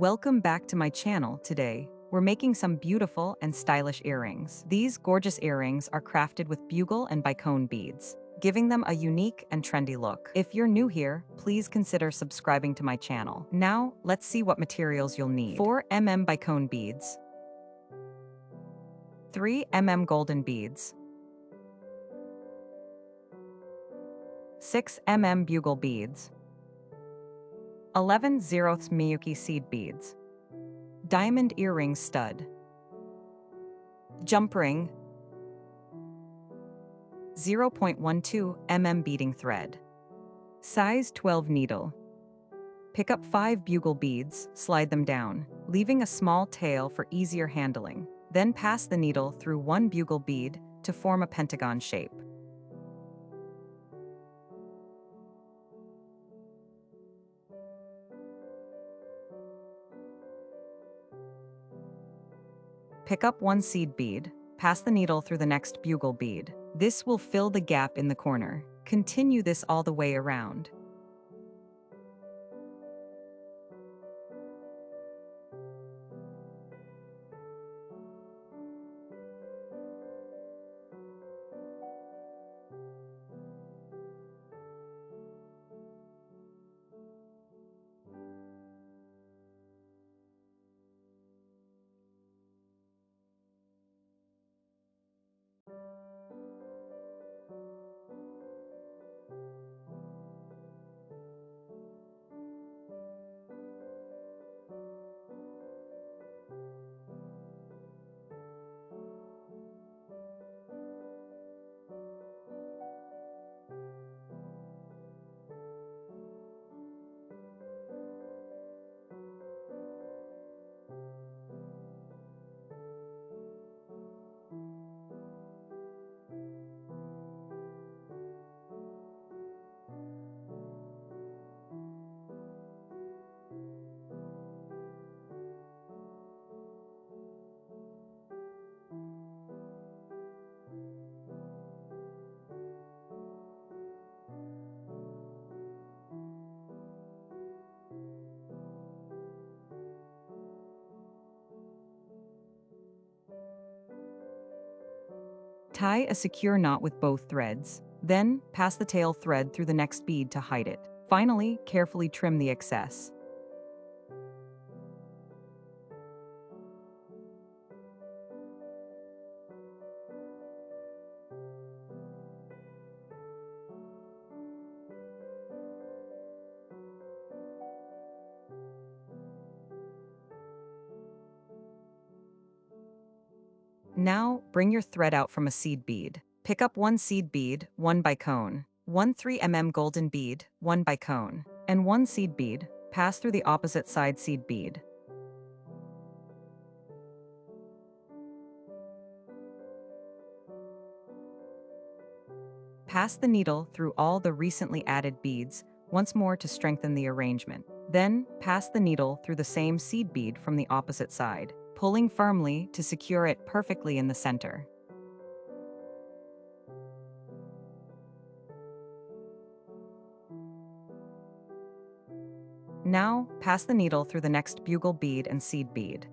Welcome back to my channel. Today, we're making some beautiful and stylish earrings. These gorgeous earrings are crafted with bugle and bicone beads, giving them a unique and trendy look. If you're new here, please consider subscribing to my channel. Now, let's see what materials you'll need. 4 mm bicone beads, 3 mm golden beads, 6 mm bugle beads, 11/0 Miyuki seed beads, diamond earring stud, jump ring, 0.12 mm beading thread, size 12 needle. Pick up 5 bugle beads, slide them down, leaving a small tail for easier handling. Then pass the needle through 1 bugle bead to form a pentagon shape. Pick up 1 seed bead, pass the needle through the next bugle bead. This will fill the gap in the corner. Continue this all the way around. Tie a secure knot with both threads. Then, pass the tail thread through the next bead to hide it. Finally, carefully trim the excess. Now, bring your thread out from a seed bead. Pick up 1 seed bead, 1 bicone, 1 3 mm golden bead, 1 bicone, and 1 seed bead. Pass through the opposite side seed bead. Pass the needle through all the recently added beads once more to strengthen the arrangement. Then, pass the needle through the same seed bead from the opposite side, pulling firmly to secure it perfectly in the center. Now, pass the needle through the next bugle bead and seed bead.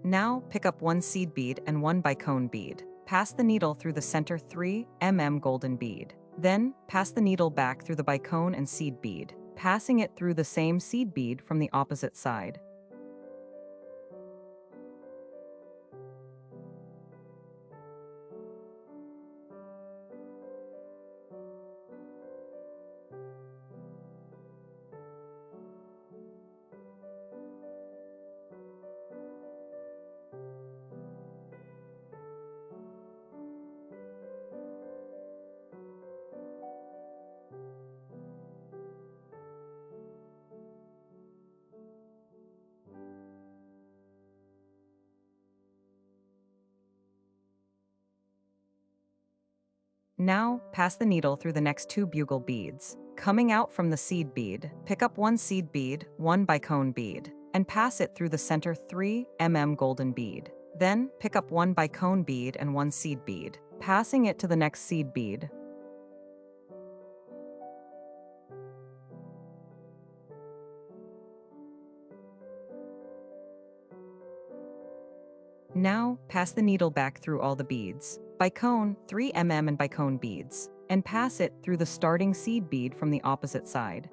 Now, pick up 1 seed bead and 1 bicone bead. Pass the needle through the center 3 mm golden bead. Then, pass the needle back through the bicone and seed bead, passing it through the same seed bead from the opposite side. Now, pass the needle through the next 2 bugle beads. Coming out from the seed bead, pick up 1 seed bead, 1 bicone bead, and pass it through the center 3 mm golden bead. Then, pick up one bicone bead and one seed bead, passing it to the next seed bead. Now, pass the needle back through all the beads, bicone 3 mm and bicone beads, and pass it through the starting seed bead from the opposite side.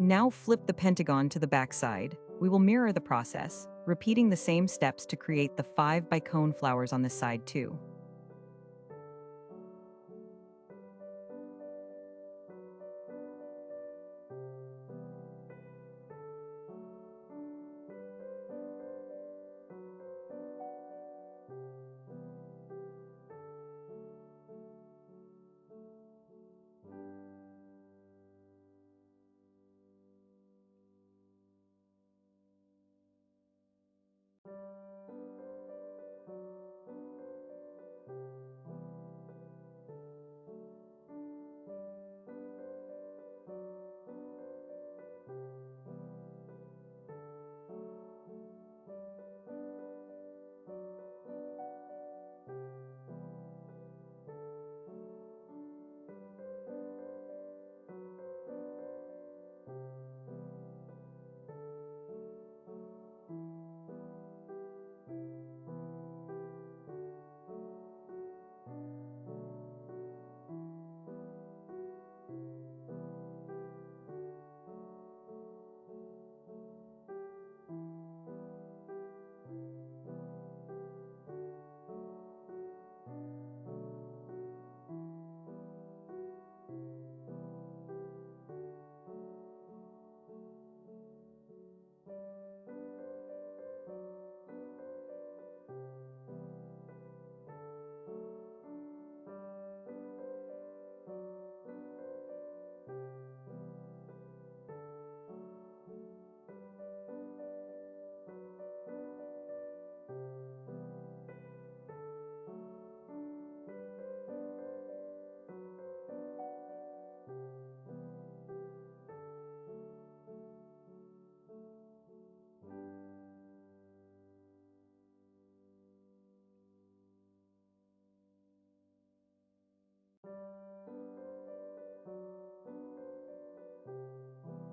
Now flip the pentagon to the back side. We will mirror the process, repeating the same steps to create the 5 bicone flowers on this side too.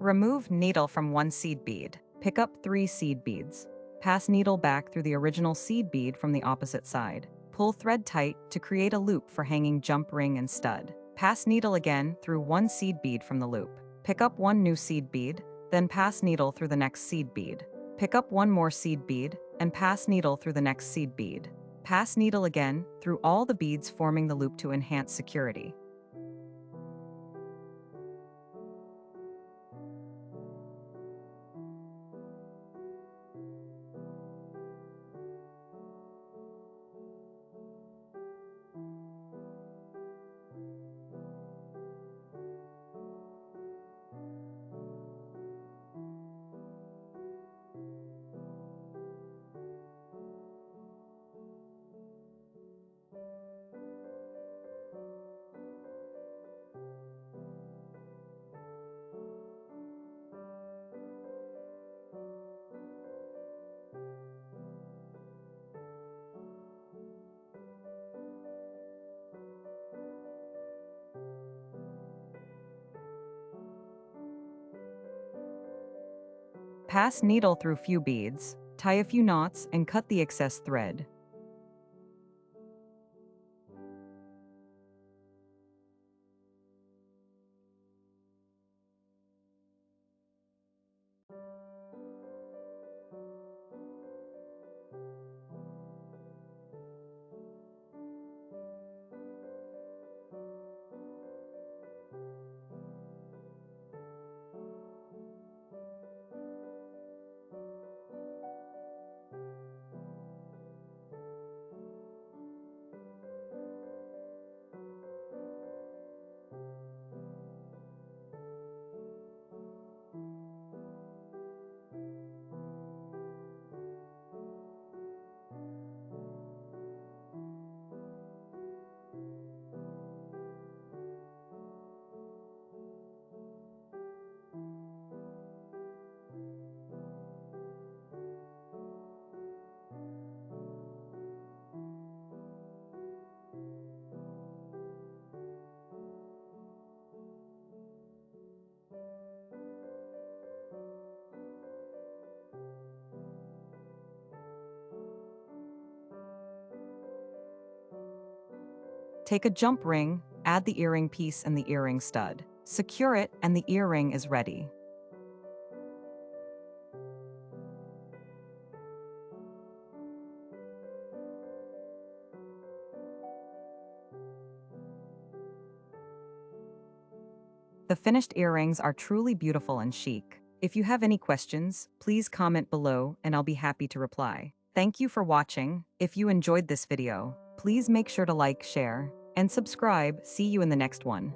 Remove needle from one seed bead. Pick up 3 seed beads. Pass needle back through the original seed bead from the opposite side. Pull thread tight to create a loop for hanging jump ring and stud. Pass needle again through 1 seed bead from the loop. Pick up 1 new seed bead, then pass needle through the next seed bead. Pick up 1 more seed bead, and pass needle through the next seed bead. Pass needle again through all the beads forming the loop to enhance security. Pass needle through few beads, tie a few knots, and cut the excess thread. Take a jump ring, add the earring piece and the earring stud. Secure it and the earring is ready. The finished earrings are truly beautiful and chic. If you have any questions, please comment below and I'll be happy to reply. Thank you for watching. If you enjoyed this video, please make sure to like, share, and subscribe. See you in the next one.